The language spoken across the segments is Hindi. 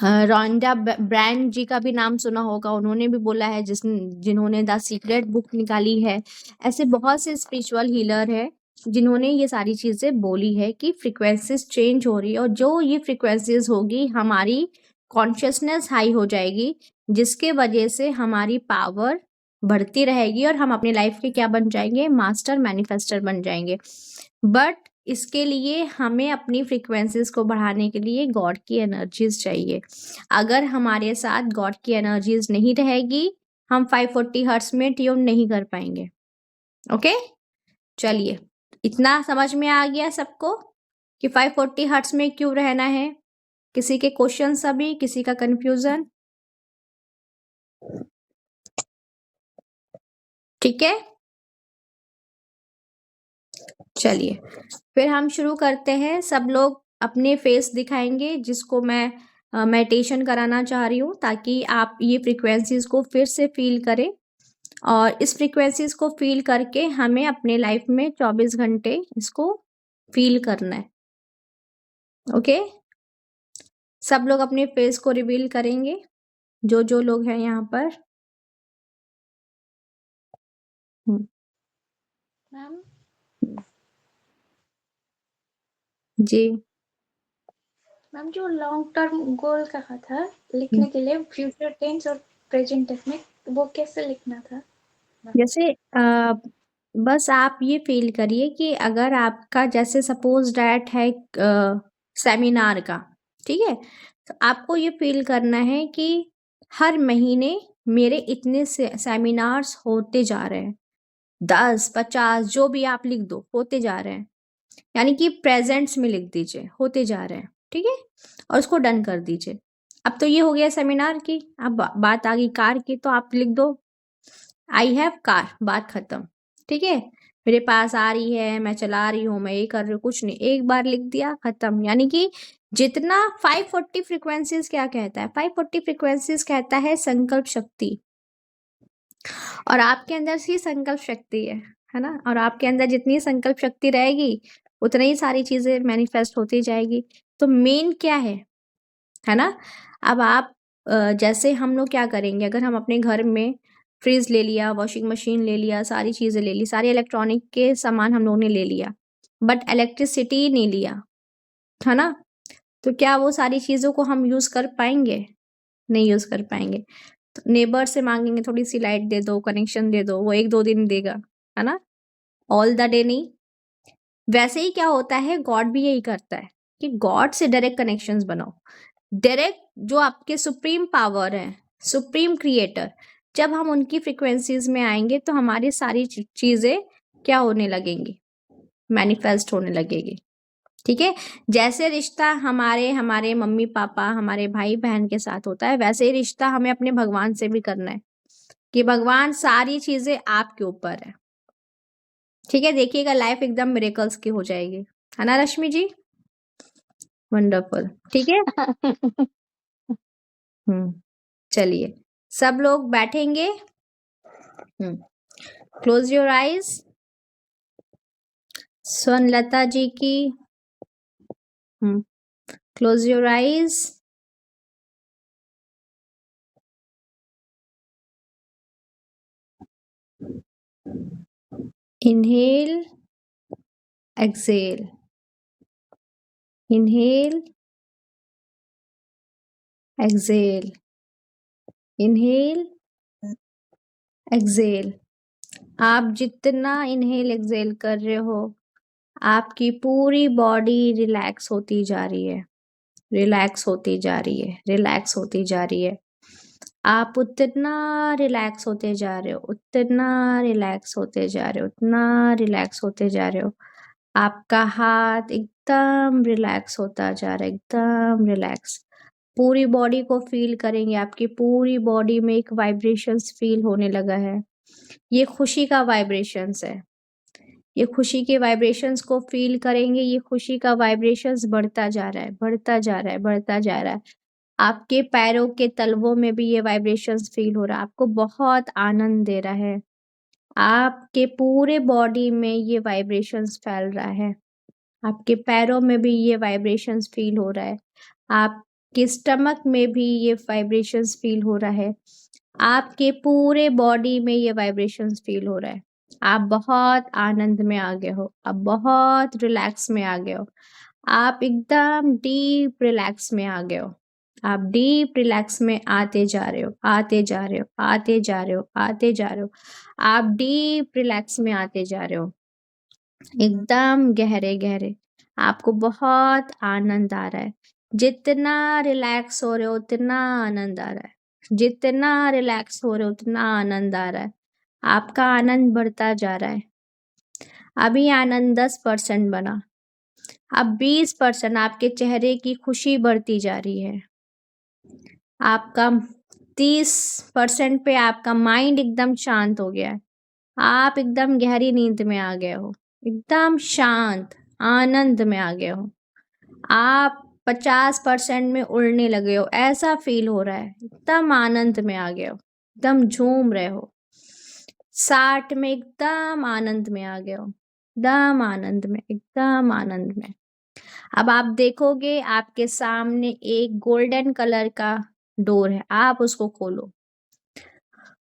रॉन्डा ब्रांड जी का भी नाम सुना होगा, उन्होंने भी बोला है, जिन्होंने द सीक्रेट बुक निकाली है। ऐसे बहुत से स्पिरिचुअल हीलर है जिन्होंने ये सारी चीजें बोली है कि फ्रीक्वेंसीज चेंज हो रही है, और जो ये फ्रीक्वेंसीज होगी हमारी कॉन्शियसनेस हाई हो जाएगी, जिसके वजह से हमारी पावर बढ़ती रहेगी और हम अपनी लाइफ के क्या बन जाएंगे, मास्टर मैनिफेस्टर बन जाएंगे। बट इसके लिए हमें अपनी फ्रीक्वेंसीज को बढ़ाने के लिए गॉड की एनर्जीज चाहिए। अगर हमारे साथ गॉड की एनर्जीज नहीं रहेगी, हम 540 हर्ट्ज में ट्यून नहीं कर पाएंगे। ओके, चलिए, इतना समझ में आ गया सबको कि 540 हर्ट्ज में क्यों रहना है? किसी के क्वेश्चन, अभी किसी का कंफ्यूजन? ठीक है, चलिए फिर हम शुरू करते हैं। सब लोग अपने फेस दिखाएंगे, जिसको मैं मेडिटेशन कराना चाह रही हूँ, ताकि आप ये फ्रीक्वेंसीज को फिर से फील करें, और इस फ्रीक्वेंसीज को फील करके हमें अपने लाइफ में 24 घंटे इसको फील करना है। ओके, सब लोग अपने फेस को रिवील करेंगे, जो जो लोग हैं यहाँ पर। मैम जी मैम, जो लॉन्ग टर्म गोल कहा था लिखने के लिए, फ्यूचर टेंस और प्रेजेंट टेंस में, वो कैसे लिखना था? जैसे बस आप ये फील करिए कि अगर आपका जैसे सपोज डैट है सेमिनार का, ठीक है, तो आपको ये फील करना है कि हर महीने मेरे इतने सेमिनार्स होते जा रहे हैं, 10 50 जो भी आप लिख दो, होते जा रहे हैं, यानी कि प्रेजेंट्स में लिख दीजिए, होते जा रहे हैं, ठीक है, और उसको डन कर दीजिए। अब तो ये हो गया सेमिनार की, अब बात आ गई कार की, तो आप लिख दो आई हैव कार, बात खत्म, ठीक है, मेरे पास आ रही है, मैं चला रही हूँ, मैं ये कर रही हूँ, कुछ नहीं, एक बार लिख दिया, खत्म। यानी कि जितना 540 फ्रीक्वेंसीज क्या कहता है, 540 फ्रीक्वेंसीज कहता है संकल्प शक्ति, और आपके अंदर से संकल्प शक्ति है ना, और आपके अंदर जितनी संकल्प शक्ति रहेगी उतनी ही सारी चीजें मैनिफेस्ट होती जाएगी। तो मेन क्या है ना, अब आप जैसे हम लोग क्या करेंगे, अगर हम अपने घर में फ्रिज ले लिया, वॉशिंग मशीन ले लिया, सारी चीजें ले ली, सारे इलेक्ट्रॉनिक के सामान हम लोगों ने ले लिया, बट इलेक्ट्रिसिटी नहीं लिया, है ना, तो क्या वो सारी चीजों को हम यूज कर पाएंगे? नहीं यूज कर पाएंगे। तो नेबर से मांगेंगे थोड़ी सी लाइट दे दो, कनेक्शन दे दो, वो 1-2 दिन देगा, है ना, ऑल द डे नहीं। वैसे ही क्या होता है, गॉड भी यही करता है कि गॉड से डायरेक्ट कनेक्शंस बनाओ, डायरेक्ट जो आपके सुप्रीम पावर है, सुप्रीम क्रिएटर, जब हम उनकी फ्रीक्वेंसीज में आएंगे तो हमारी सारी चीजें क्या होने लगेंगी, मैनिफेस्ट होने लगेगी। ठीक है, जैसे रिश्ता हमारे मम्मी पापा, हमारे भाई बहन के साथ होता है, वैसे ही रिश्ता हमें अपने भगवान से भी करना है, कि भगवान सारी चीजें आपके ऊपर है। ठीक है, देखिएगा लाइफ एकदम मिरेकल्स की हो जाएगी, है ना रश्मि जी? वंडरफुल, ठीक है। चलिए, सब लोग बैठेंगे, close your eyes. Swanlata ji की, close your eyes. Inhale, exhale, inhale, exhale, inhale, exhale. आप जितना इनहेल एक्सेल कर रहे हो, आपकी पूरी बॉडी रिलैक्स होती जा रही है, रिलैक्स होती जा रही है, रिलैक्स होती जा रही है। आप उतना रिलैक्स होते जा रहे हो, उतना रिलैक्स होते जा रहे हो, उतना रिलैक्स होते जा रहे हो। आपका हाथ एकदम रिलैक्स होता जा रहा है, एकदम रिलैक्स। पूरी बॉडी को फील करेंगे, आपकी पूरी बॉडी में एक वाइब्रेशंस फील होने लगा है। ये खुशी का वाइब्रेशंस है, ये खुशी के वाइब्रेशंस को फील करेंगे, ये खुशी का वाइब्रेशंस बढ़ता जा रहा है, बढ़ता जा रहा है, बढ़ता जा रहा है। आपके पैरों के तलवों में भी ये वाइब्रेशंस फील हो रहा है, आपको बहुत आनंद दे रहा है। आपके पूरे बॉडी में ये वाइब्रेशंस फैल रहा है, आपके पैरों में भी ये वाइब्रेशंस फील हो रहा है। आप कि स्टमक में भी ये वाइब्रेशंस फील हो रहा है, आपके पूरे बॉडी में ये वाइब्रेशंस फील हो रहा है। आप बहुत आनंद में आ गए हो, आप बहुत रिलैक्स में आ गए हो, आप एकदम डीप रिलैक्स में आ गए हो। आप डीप रिलैक्स में आते जा रहे हो, आते जा रहे हो, आते जा रहे हो, आते जा रहे हो। आप डीप रिलैक्स में आते जा रहे हो, एकदम गहरे गहरे। आपको बहुत आनंद आ रहा है। जितना रिलैक्स हो रहे हो उतना आनंद आ रहा है, जितना रिलैक्स हो रहे हो उतना आनंद आ रहा है। आपका आनंद बढ़ता जा रहा है। अभी आनंद 10% बना, अब 20%। आपके चेहरे की खुशी बढ़ती जा रही है। आपका 30% पे आपका माइंड एकदम शांत हो गया है। आप एकदम गहरी नींद में आ गए हो, एकदम शांत आनंद में आ गए हो। आप 50% में उड़ने लगे हो, ऐसा फील हो रहा है। एकदम आनंद में आ गए हो, एकदम झूम रहे हो। 60 में एकदम आनंद में आ गए हो, एकदम आनंद में, एकदम आनंद में। अब आप देखोगे आपके सामने एक गोल्डन कलर का डोर है, आप उसको खोलो।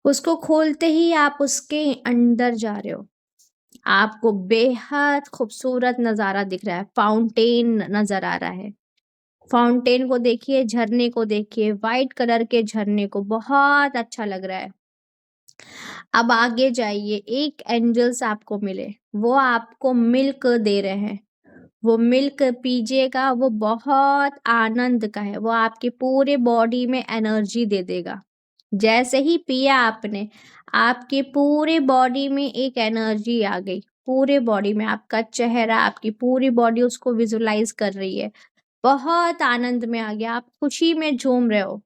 उसको खोलते ही आप उसके अंदर जा रहे हो। आपको बेहद खूबसूरत नज़ारा दिख रहा है, फाउंटेन नज़र आ रहा है। फाउंटेन को देखिए, झरने को देखिए, वाइट कलर के झरने को, बहुत अच्छा लग रहा है। अब आगे जाइए, एक एंजल्स आपको मिले, वो आपको मिल्क दे रहे हैं। वो मिल्क पीजिएगा, वो बहुत आनंद का है, वो आपकी पूरे बॉडी में एनर्जी दे देगा। जैसे ही पिया आपने, आपके पूरे बॉडी में एक एनर्जी आ गई, पूरे बॉडी में। आपका चेहरा, आपकी पूरी बॉडी उसको विजुलाइज कर रही है, बहुत आनंद में आ गया। आप खुशी में झूम रहे हो,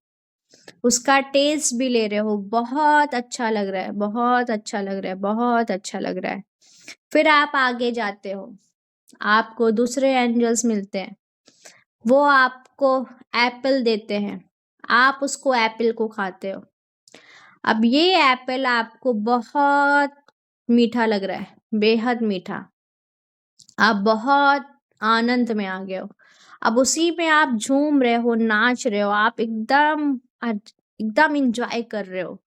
उसका टेस्ट भी ले रहे हो, बहुत अच्छा लग रहा है, बहुत अच्छा लग रहा है, बहुत अच्छा लग रहा है। फिर आप आगे जाते हो, आपको दूसरे एंजल्स मिलते हैं, वो आपको एप्पल देते हैं, आप उसको एप्पल को खाते हो। अब ये एप्पल आपको बहुत मीठा लग रहा है, बेहद मीठा। आप बहुत आनंद में आ गए हो, अब उसी में आप झूम रहे हो, नाच रहे हो, आप एकदम एकदम इंजॉय कर रहे हो।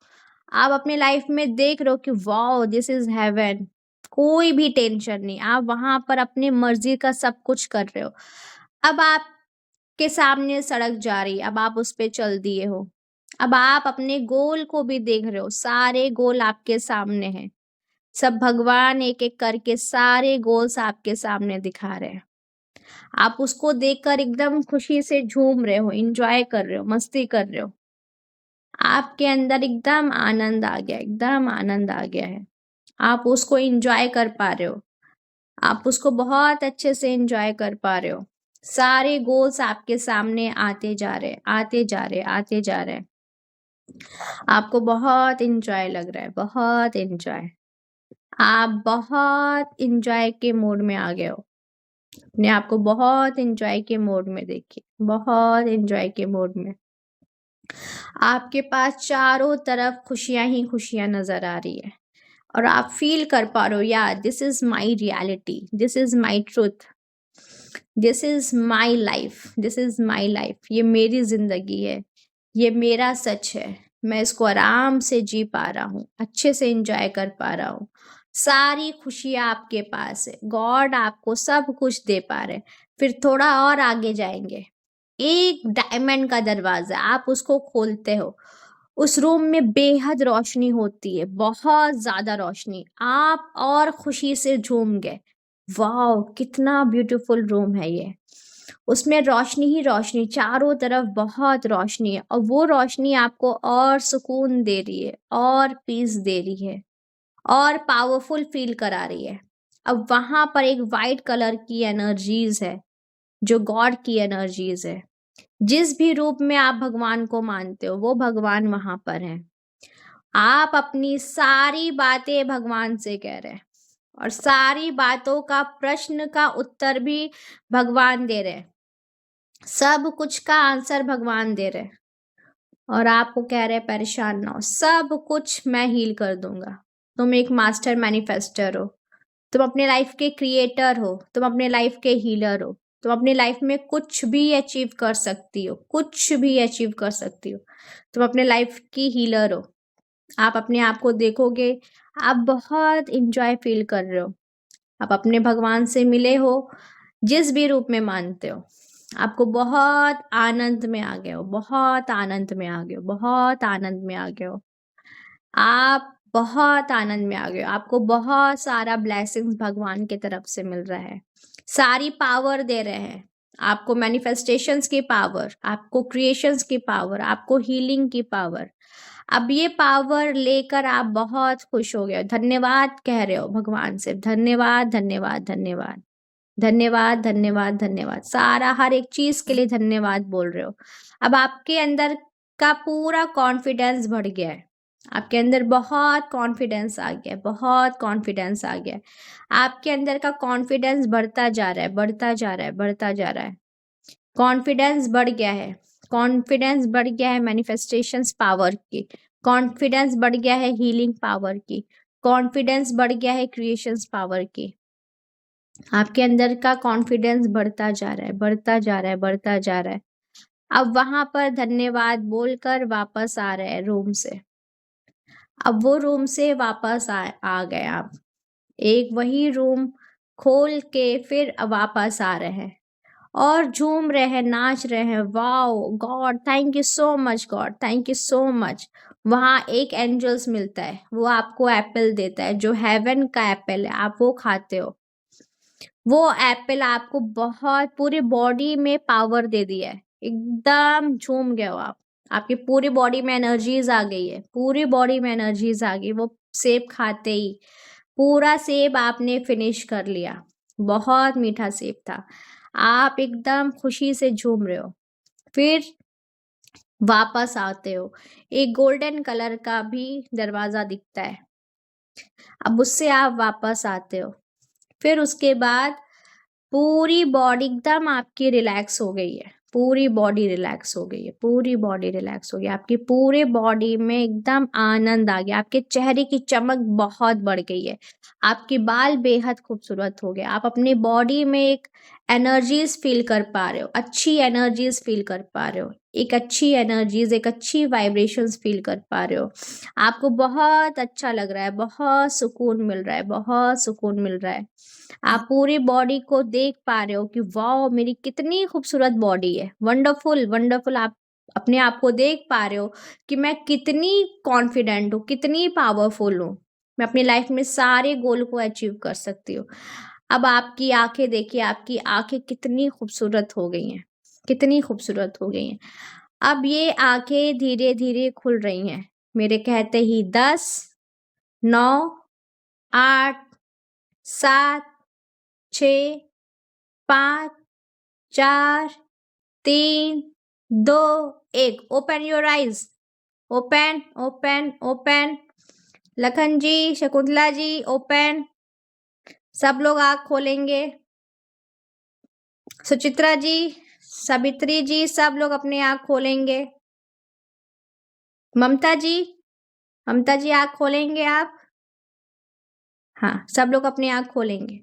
आप अपने लाइफ में देख रहे हो कि वाओ दिस इज हेवन। कोई भी टेंशन नहीं, आप वहां पर अपनी मर्जी का सब कुछ कर रहे हो। अब आपके सामने सड़क जा रही है, अब आप उस पे चल दिए हो। अब आप अपने गोल को भी देख रहे हो, सारे गोल आपके सामने हैं। सब भगवान एक एक करके सारे गोल्स आपके सामने दिखा रहे हैं। आप उसको देखकर एकदम खुशी से झूम रहे हो, इंजॉय कर रहे हो, मस्ती कर रहे हो। आपके अंदर एकदम आनंद आ गया, एकदम आनंद आ गया है। आप उसको इंजॉय कर पा रहे हो, आप उसको बहुत अच्छे से इंजॉय कर पा रहे हो। सारे गोल्स आपके सामने आते जा रहे, आते जा रहे, आते जा रहे। आपको बहुत इंजॉय लग रहा है, बहुत इंजॉय। आप बहुत इंजॉय के मोड में आ गए हो। अपने आप को बहुत इंजॉय के मोड में देखिए, बहुत इंजॉय के मोड में। आपके पास चारों तरफ खुशियां ही खुशियां नजर आ रही है, और आप फील कर पा रहे हो, यार this is my reality, this is my truth, this is my life, this is my life. ये मेरी जिंदगी है, ये मेरा सच है। मैं इसको आराम से जी पा रहा हूँ, अच्छे से इंजॉय कर पा रहा हूँ। सारी खुशियाँ आपके पास है, गॉड आपको सब कुछ दे पा रहे। फिर थोड़ा और आगे जाएंगे, एक डायमंड का दरवाजा, आप उसको खोलते हो। उस रूम में बेहद रोशनी होती है, बहुत ज्यादा रोशनी। आप और खुशी से झूम गए, वाह कितना ब्यूटीफुल रूम है ये। उसमें रोशनी ही रोशनी, चारों तरफ बहुत रोशनी है, और वो रोशनी आपको और सुकून दे रही है, और पीस दे रही है, और पावरफुल फील करा रही है। अब वहां पर एक वाइट कलर की एनर्जीज है, जो गॉड की एनर्जीज है। जिस भी रूप में आप भगवान को मानते हो, वो भगवान वहां पर है। आप अपनी सारी बातें भगवान से कह रहे हैं, और सारी बातों का प्रश्न का उत्तर भी भगवान दे रहे हैं। सब कुछ का आंसर भगवान दे रहे हैं, और आपको कह रहे हैं परेशान ना हो, सब कुछ मैं हील कर दूंगा। तुम एक मास्टर मैनिफेस्टर हो, तुम अपने लाइफ के क्रिएटर हो, तुम अपने लाइफ के हीलर हो। तुम अपनी लाइफ में कुछ भी अचीव कर सकती हो, कुछ भी अचीव कर सकती हो। तुम अपने लाइफ की हीलर हो। आप अपने आप को देखोगे, आप बहुत इंजॉय फील कर रहे हो। आप अपने भगवान से मिले हो, जिस भी रूप में मानते हो। आपको बहुत आनंद में आ गए हो, बहुत आनंद में आ गए हो, बहुत आनंद में आ गए हो। आप बहुत आनंद में आ गए हो। आपको बहुत सारा ब्लेसिंग्स भगवान की तरफ से मिल रहा है। सारी पावर दे रहे हैं आपको, मैनिफेस्टेशंस की पावर, आपको क्रिएशंस की पावर, आपको हीलिंग की पावर। अब ये पावर लेकर आप बहुत खुश हो गए हो। धन्यवाद कह रहे हो भगवान से, धन्यवाद धन्यवाद धन्यवाद धन्यवाद धन्यवाद धन्यवाद। सारा हर एक चीज के लिए धन्यवाद बोल रहे हो। अब आपके अंदर का पूरा कॉन्फिडेंस बढ़ गया है। आपके अंदर बहुत कॉन्फिडेंस आ गया है, बहुत कॉन्फिडेंस आ गया है। आपके अंदर का कॉन्फिडेंस बढ़ता जा रहा है, बढ़ता जा रहा है, बढ़ता जा रहा है। कॉन्फिडेंस बढ़ गया है, कॉन्फिडेंस बढ़ गया है मैनिफेस्टेशंस पावर की, कॉन्फिडेंस बढ़ गया है हीलिंग पावर की, कॉन्फिडेंस बढ़ गया है क्रिएशंस पावर की। आपके अंदर का कॉन्फिडेंस बढ़ता जा रहा है, बढ़ता जा रहा है, बढ़ता जा रहा है। अब वहां पर धन्यवाद बोलकर वापस आ रहे हैं रूम से। अब वो रूम से वापस आ गए आप। एक वही रूम खोल के फिर वापस आ रहे हैं और झूम रहे हैं, नाच रहे हैं। Wow God, thank you so much God, thank you so much. वहाँ एक एंजल्स मिलता है, वो आपको एप्पल देता है, जो हेवन का एप्पल है, आप वो खाते हो। वो एप्पल आपको बहुत पूरी बॉडी में पावर दे दिया है। एकदम झूम गए हो आप। आपकी पूरी बॉडी में एनर्जीज आ गई है, पूरी बॉडी में एनर्जीज आ गई। वो सेब खाते ही पूरा सेब आपने फिनिश कर लिया। बहुत मीठा सेब था। आप एकदम खुशी से झूम रहे हो। फिर वापस आते हो, एक गोल्डन कलर का भी दरवाजा दिखता है। अब उससे आप वापस आते हो। फिर उसके बाद पूरी बॉडी एकदम आपकी रिलैक्स हो गई है, पूरी बॉडी रिलैक्स हो गई है, पूरी बॉडी रिलैक्स हो गई। आपकी पूरे बॉडी में एकदम आनंद आ गया। आपके चेहरे की चमक बहुत बढ़ गई है। आपके बाल बेहद खूबसूरत हो गए। आप अपनी बॉडी में एक एनर्जीज फील कर पा रहे हो, अच्छी एनर्जीज फील कर पा रहे हो, एक अच्छी एनर्जीज, एक अच्छी वाइब्रेशंस फील कर पा रहे हो। आपको बहुत अच्छा लग रहा है, बहुत सुकून मिल रहा है, बहुत सुकून मिल रहा है। आप पूरी बॉडी को देख पा रहे हो कि वाओ मेरी कितनी खूबसूरत बॉडी है, वंडरफुल वंडरफुल। आप अपने आप को देख पा रहे हो कि मैं कितनी कॉन्फिडेंट हूँ, कितनी पावरफुल हूँ। मैं अपनी लाइफ में सारे गोल को अचीव कर सकती हूँ। अब आपकी आंखें देखिए, आपकी आंखें कितनी खूबसूरत हो गई हैं, कितनी खूबसूरत हो गई हैं। अब ये आंखें धीरे धीरे खुल रही हैं मेरे कहते ही। 10, 9, 8, 7, 6, 5, 4, 3, 2, 1। Open your eyes, open open open. Lakhan ji, Shakuntala ji, open. सब लोग आँख खोलेंगे। सुचित्रा जी, सावित्री जी, सब लोग अपने आँख खोलेंगे। ममता जी, ममता जी आँख खोलेंगे आप? हाँ, सब लोग अपने आँख खोलेंगे।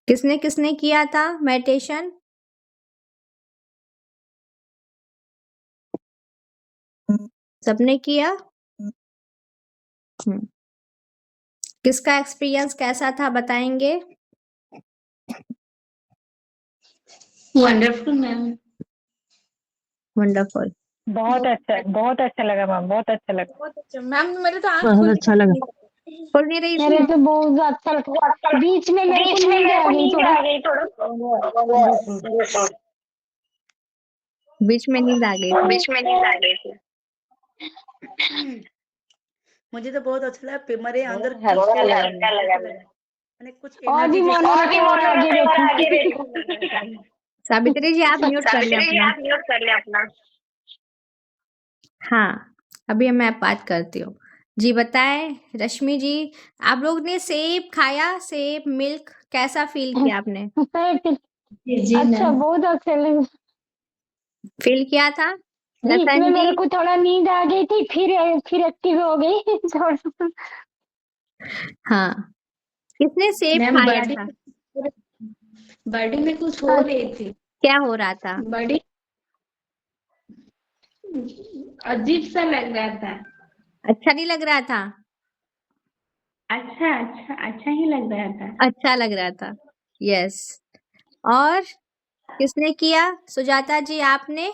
किसने किसने किया था मेडिटेशन? सबने किया? किसका एक्सपीरियंस कैसा था बताएंगे? Wonderful ma'am. वंडरफुल, बहुत अच्छा लगा मैम, बहुत अच्छा लगा। बहुत अच्छा मैम, मेरे तो आँख बहुत खुल अच्छा लगा। खुल नहीं रही मेरे थी? तो बहुत अच्छा लगा। बीच में मेरे को नींद आ गई थोड़ा। बीच में नींद आ गई थी। मुझे तो बहुत अच्छा लगा। मेरे अंदर हल्का लगा। मैंने कुछ और भी एनर्जी मोनू और आगे रखी। सावित्री जी आप म्यूट कर लें अपना। हाँ, अभी मैं बात करती हूँ। जी बताएं रश्मि जी, आप लोग ने सेब खाया, सेब मिल्क कैसा फील किया आपने? अच्छा, बहुत अच्छा लगा। फील किया था? बीच लसन में जी मेरे को थोड़ा नींद आ गई थी, फिर एक्टिव हो गई थोड़ा। हाँ, किसने सेब मैम खाया बर्थडे था? बर्थडे में कुछ हो रही थी। क्या हो रहा था? बड़ी अजीब सा लग रहा था। अच्छा नहीं लग रहा था? अच्छा ही लग रहा था। अच्छा लग रहा था, यस। और किसने किया? सुजाता जी आपने?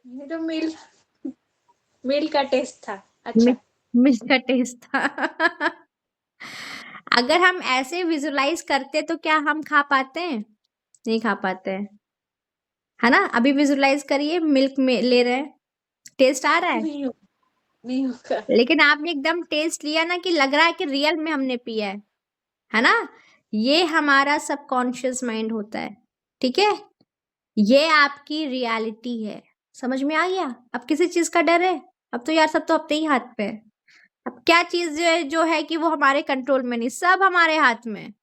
ये तो मिल का टेस्ट था। अच्छा। मिर्च का टेस्ट था। अगर हम ऐसे विजुलाइज करते तो क्या हम खा पाते हैं? नहीं खा पाते हैं, है ना? अभी विजुलाइज करिए, मिल्क में ले रहे हैं, टेस्ट आ रहा है, नहीं होगा। लेकिन आपने एकदम टेस्ट लिया ना कि लग रहा है कि रियल में हमने पिया है ना? ये हमारा सबकॉन्शियस माइंड होता है, ठीक है? ये आपकी रियलिटी है। समझ में आ गया? अब किसी चीज का डर है? अब तो यार सब तो अपने ही हाथ पे है। अब क्या चीज जो है कि वो हमारे कंट्रोल में नहीं, सब हमारे हाथ में है।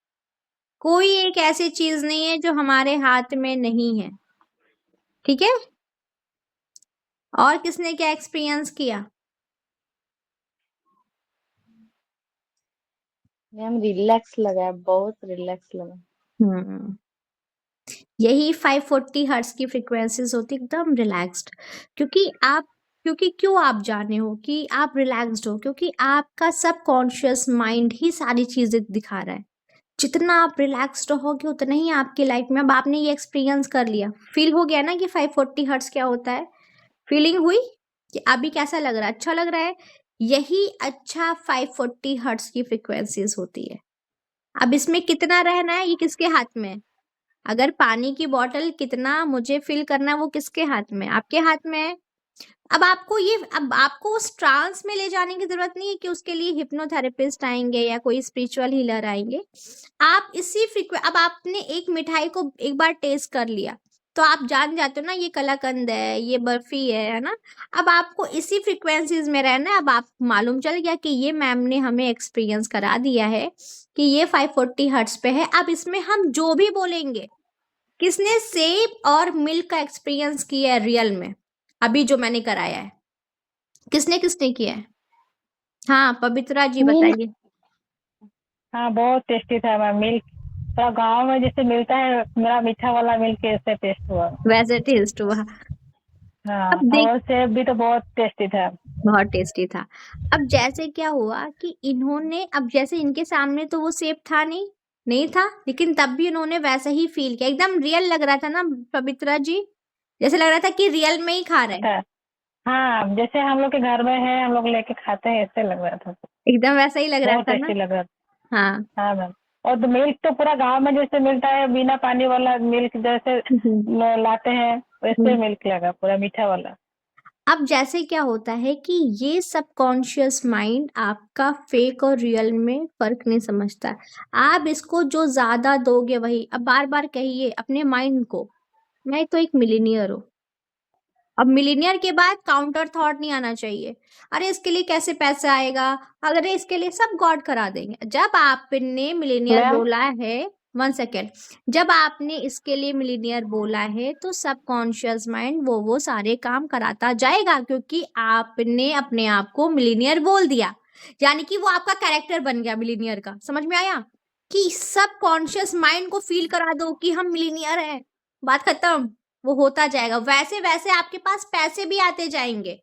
कोई एक ऐसी चीज नहीं है जो हमारे हाथ में नहीं है, ठीक है? और किसने क्या एक्सपीरियंस किया? मैम रिलैक्स लगा है, बहुत रिलैक्स लगा। यही 540 हर्ट्ज की फ्रीक्वेंसीज होती, एकदम रिलैक्स्ड। क्योंकि आप जाने हो कि आप रिलैक्स्ड हो, क्योंकि आपका सबकॉन्शियस माइंड ही सारी चीजें दिखा रहा है। जितना आप रिलैक्स्ड रहोगे उतना ही आपकी लाइफ में, अब आपने ये एक्सपीरियंस कर लिया, फील हो गया ना कि 540 हर्ट्ज क्या होता है, फीलिंग हुई कि अभी कैसा लग रहा है, अच्छा लग रहा है। यही अच्छा 540 हर्ट्ज की फ्रीक्वेंसीज होती है। अब इसमें कितना रहना है ये किसके हाथ में है? अगर पानी की बॉटल कितना मुझे फिल करना है वो किसके हाथ में? आपके हाथ में है। अब आपको उस ट्रांस में ले जाने की जरूरत नहीं है कि उसके लिए हिप्नोथेरेपिस्ट आएंगे या कोई स्पिरिचुअल हीलर आएंगे। आप अब आपने एक मिठाई को एक बार टेस्ट कर लिया तो आप जान जाते हो ना, ये कलाकंद है, ये बर्फी है ना? अब आपको इसी फ्रीक्वेंसीज में रहना है। अब आप मालूम चल गया कि ये मैम ने हमें एक्सपीरियंस करा दिया है कि ये 540 हर्ट्ज पे है। अब इसमें हम जो भी बोलेंगे, किसने सेब और मिल्क का एक्सपीरियंस किया है रियल में? अभी जो मैंने कराया है, किसने किसने किया है? हाँ, पवित्रा जी मिल्क, बताइए। हाँ बहुत टेस्टी था मैम। मिल्क थोड़ा गाँव में जैसे मिलता है, मेरा मीठा वाला मिल्क ऐसे टेस्ट हुआ। वैसे टेस्ट हुआ? हाँ, अब देख, और सेब भी तो बहुत टेस्टी था। बहुत टेस्टी था। अब जैसे क्या हुआ कि इन्होंने, अब जैसे इनके सामने तो वो सेब था नहीं था, लेकिन तब भी उन्होंने वैसा ही फील किया, एकदम रियल लग रहा था ना पवित्रा जी? जैसे लग रहा था कि रियल में ही खा रहे हैं। हाँ, जैसे हम लोग के घर में है, हम लोग लेके खाते हैं, ऐसे लग रहा था। एकदम वैसा ही लग रहा बहुत था ना? टेस्टी लग रहा था। हाँ। हाँ मैम। और तो मिल्क तो पूरा गांव में जैसे मिलता है, बिना पानी वाला मिल्क जैसे लाते हैं, वैसे मिल्क लगा, पूरा मीठा वाला। अब जैसे क्या होता है कि ये सबकॉन्शियस माइंड आपका फेक और रियल में फर्क नहीं समझता। आप इसको जो ज्यादा दोगे वही, अब बार बार कहिए अपने माइंड को, मैं तो एक मिलीनियर हूँ। अब मिलीनियर के बाद काउंटर थॉट नहीं आना चाहिए, अरे इसके लिए कैसे पैसा आएगा, अरे इसके लिए सब गॉड करा देंगे। जब आपने मिलीनियर मैम बोला है, 1 सेकेंड, जब आपने इसके लिए मिलीनियर बोला है तो सबकॉन्शियस माइंड वो सारे काम कराता जाएगा, क्योंकि आपने अपने आप को मिलीनियर बोल दिया, यानी कि वो आपका कैरेक्टर बन गया मिलीनियर का। समझ में आया? कि सबकॉन्शियस माइंड को फील करा दो कि हम मिलीनियर हैं, बात खत्म। वो होता जाएगा, वैसे वैसे आपके पास पैसे भी आते जाएंगे।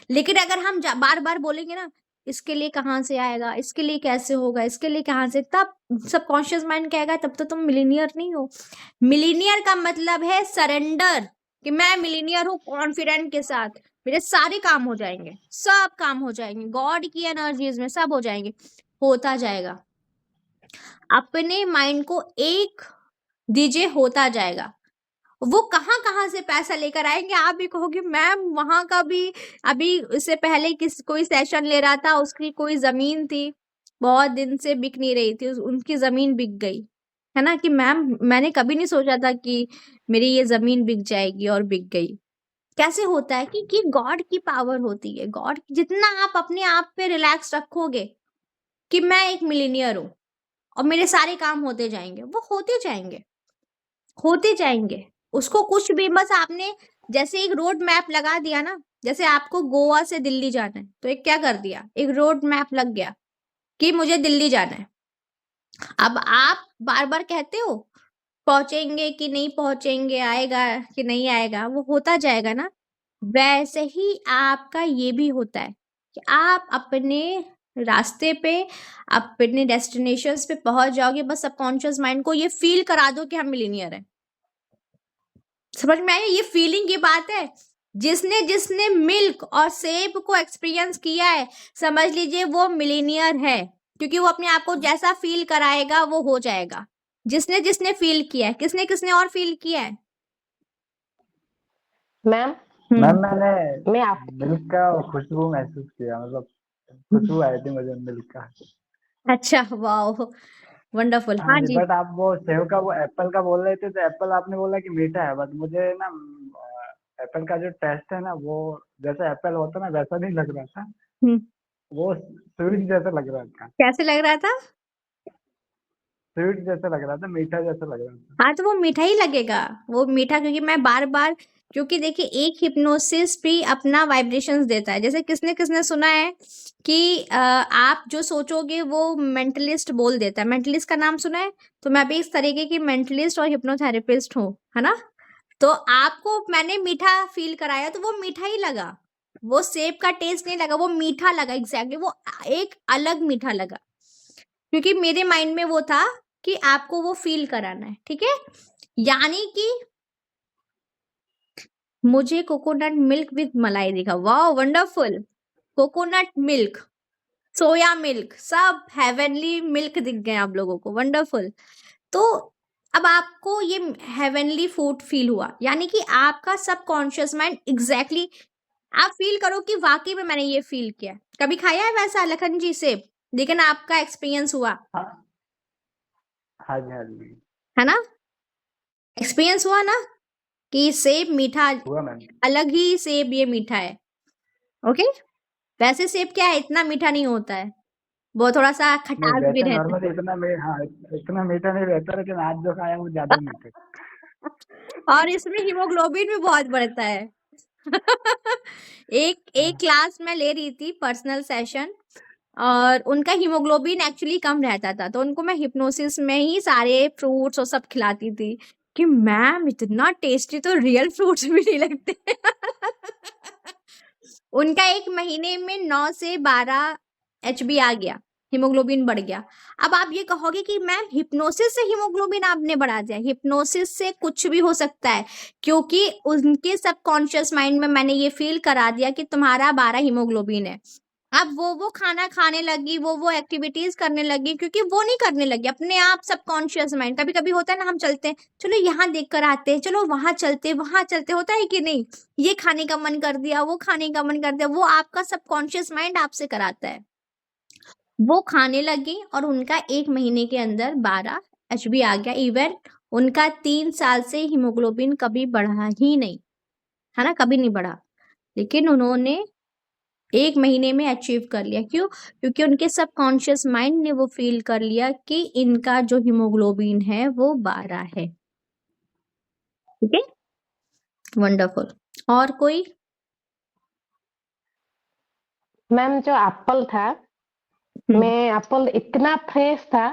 लेकिन अगर हम बार बार बोलेंगे ना, इसके लिए कहाँ से आएगा, इसके लिए कैसे होगा, इसके लिए कहाँ से, तब सबकॉन्शियस माइंड कहेगा तब तो तुम मिलीनियर नहीं हो। मिलीनियर का मतलब है सरेंडर, कि मैं मिलीनियर हूँ, कॉन्फिडेंट के साथ मेरे सारे काम हो जाएंगे, सब काम हो जाएंगे, गॉड की एनर्जीज में सब हो जाएंगे। होता जाएगा। अपने माइंड को एक दीजिए, होता जाएगा। वो कहाँ कहाँ से पैसा लेकर आएंगे, आप भी कहोगे मैम वहां का भी, अभी इससे पहले कोई सेशन ले रहा था, उसकी कोई जमीन थी, बहुत दिन से बिक नहीं रही थी, उनकी जमीन बिक गई, है ना? कि मैम मैंने कभी नहीं सोचा था कि मेरी ये जमीन बिक जाएगी, और बिक गई। कैसे होता है कि गॉड की पावर होती है। गॉड, जितना आप अपने आप पे रिलैक्स रखोगे कि मैं एक मिलीनियर हूं और मेरे सारे काम होते जाएंगे, वो होते जाएंगे, होते जाएंगे। उसको कुछ भी, बस आपने जैसे एक रोड मैप लगा दिया ना, जैसे आपको गोवा से दिल्ली जाना है, तो एक क्या कर दिया, एक रोड मैप लग गया कि मुझे दिल्ली जाना है। अब आप बार बार कहते हो पहुंचेंगे कि नहीं पहुंचेंगे, आएगा कि नहीं आएगा, वो होता जाएगा ना। वैसे ही आपका ये भी होता है कि आप अपने रास्ते पे, अपने डेस्टिनेशंस पे पहुंच जाओगे, बस सबकॉन्शियस माइंड को ये फील करा दो कि हम मिलीनियर हैं। समझ में आया? ये फीलिंग की बात है। जिसने जिसने मिल्क और सेब को एक्सपीरियंस किया है, समझ लीजिए वो मिलीनियर है, क्योंकि वो अपने आप को जैसा फील कराएगा वो हो जाएगा। जिसने जिसने फील किया है, किसने किसने और फील किया है? मैम मैम मैंने मैं आप मिल्क का खुशबू महसूस किया, मतलब खुशबू आई थी मुझे मिल्क का। अच्छा, वाह, वंडरफुल। हाँ जी, बट आप वो सेव का, वो एप्पल का बोल रहे थे, तो एप्पल आपने बोला कि मीठा है, बट मुझे ना एप्पल का जो टेस्ट है ना, वो जैसा एप्पल होता है ना वैसा नहीं लग रहा था, वो स्वीट जैसा लग रहा था। कैसे लग रहा था? स्वीट जैसा लग रहा था, मीठा जैसा लग रहा था। हाँ, तो वो मीठा ही लगेगा, वो मीठा, क्योंकि मैं बार बार, क्योंकि देखिए एक हिप्नोसिस भी अपना वाइब्रेशंस देता है। जैसे किसने किसने सुना है कि आप जो सोचोगे वो मेंटलिस्ट बोल देता है। मेंटलिस्ट का नाम सुना है? तो मैं भी इस तरीके की मेंटलिस्ट और हिप्नोथेरेपिस्ट हूँ, है ना। तो आपको मैंने मीठा फील कराया तो वो मीठा ही लगा, वो सेब का टेस्ट नहीं लगा, वो मीठा लगा। एग्जैक्टली वो एक अलग मीठा लगा, क्योंकि मेरे माइंड में वो था कि आपको वो फील कराना है। ठीक है, यानी कि मुझे कोकोनट मिल्क विद मलाई दिखा, वाह wonderful. Coconut milk, soya milk, सब हेवनली मिल्क दिख गए आप लोगों को, वंडरफुल। तो अब आपको ये हेवनली फूड फील हुआ, यानी कि आपका सबकॉन्शियस माइंड एग्जैक्टली, आप फील करो कि वाकई में मैंने ये फील किया। कभी खाया है वैसा लखन जी सेब, लेकिन आपका एक्सपीरियंस हुआ, हाँ हाँ जी, हाँ जी है ना, एक्सपीरियंस हुआ ना कि सेब मीठा, हुआ मैम। अलग ही सेब ये मीठा है। ओके, वैसे सेब क्या है, इतना मीठा नहीं होता है, वो थोड़ा सा नहीं, खटास भी वैसे रहता नॉर्मली इतना मीठा नहीं रहता, लेकिन आज जो खाया वो ज्यादा मीठा। है, और इसमें हीमोग्लोबिन भी बहुत बढ़ता है। एक क्लास में ले रही थी पर्सनल सेशन, और उनका हीमोग्लोबिन एक्चुअली कम रहता था, तो उनको मैं हिप्नोसिस में ही सारे फ्रूट्स और सब खिलाती थी कि मैम इतना टेस्टी तो रियल फ्रूट्स भी नहीं लगते। उनका 1 महीने में 9 से 12 HB आ गया, हीमोग्लोबिन बढ़ गया। अब आप ये कहोगे कि मैम हिप्नोसिस से हीमोग्लोबिन आपने बढ़ा दिया। हिप्नोसिस से कुछ भी हो सकता है, क्योंकि उनके सबकॉन्शियस माइंड में मैंने ये फील करा दिया कि तुम्हारा 12 हीमोग्लोबिन है। अब वो खाना खाने लगी, वो एक्टिविटीज करने लगी, क्योंकि वो नहीं करने लगी अपने आप। सबकॉन्शियस माइंड, कभी कभी होता है ना, हम चलते हैं, चलो यहाँ देख कर आते हैं, चलो वहां चलते, होता है कि नहीं, ये खाने का मन कर दिया, वो खाने का मन कर दिया, वो आपका सबकॉन्शियस माइंड आपसे कराता है। वो खाने लगी और उनका 1 महीने के अंदर 12 HB आ गया। इवन उनका 3 साल से हीमोग्लोबिन कभी बढ़ा ही नहीं, है ना, कभी नहीं बढ़ा, लेकिन उन्होंने 1 महीने में अचीव कर लिया। क्यों? क्योंकि उनके सबकॉन्शियस माइंड ने वो फील कर लिया कि इनका जो हीमोग्लोबिन है वो 12 है। ठीक है, वंडरफुल। और कोई? मैम जो एप्पल था, मैं एप्पल इतना फ्रेश था,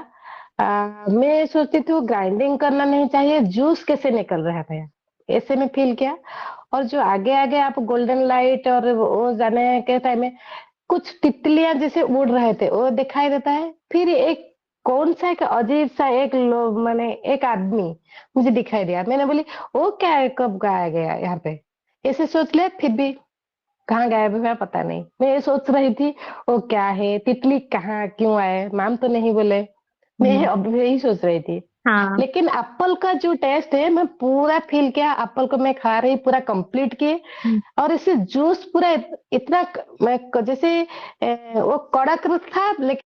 मैं सोचती थी ग्राइंडिंग करना नहीं चाहिए, जूस कैसे निकल रहा था, ऐसे में फील किया। और जो आगे आगे आप गोल्डन लाइट और वो जाने के टाइम में कुछ तितलियां जैसे उड़ रहे थे, वो दिखाई देता है। फिर एक कौन सा एक अजीब सा एक लोग, मैंने एक आदमी मुझे दिखाई दिया, मैंने बोली वो क्या है, कब गाया गया यहाँ पे, ऐसे सोच ले। फिर भी कहाँ गायब हुआ पता नहीं। मैं ये सोच रही थी वो क्या है, तितली कहाँ क्यों आए, मैम तो नहीं बोले, मैं अब यही सोच रही थी। हाँ, लेकिन एप्पल का जो टेस्ट है मैं पूरा फील किया, एप्पल को मैं खा रही, पूरा कंप्लीट किए। और इसे जूस पूरा इतना मैं जैसे वो कड़क था, लेकिन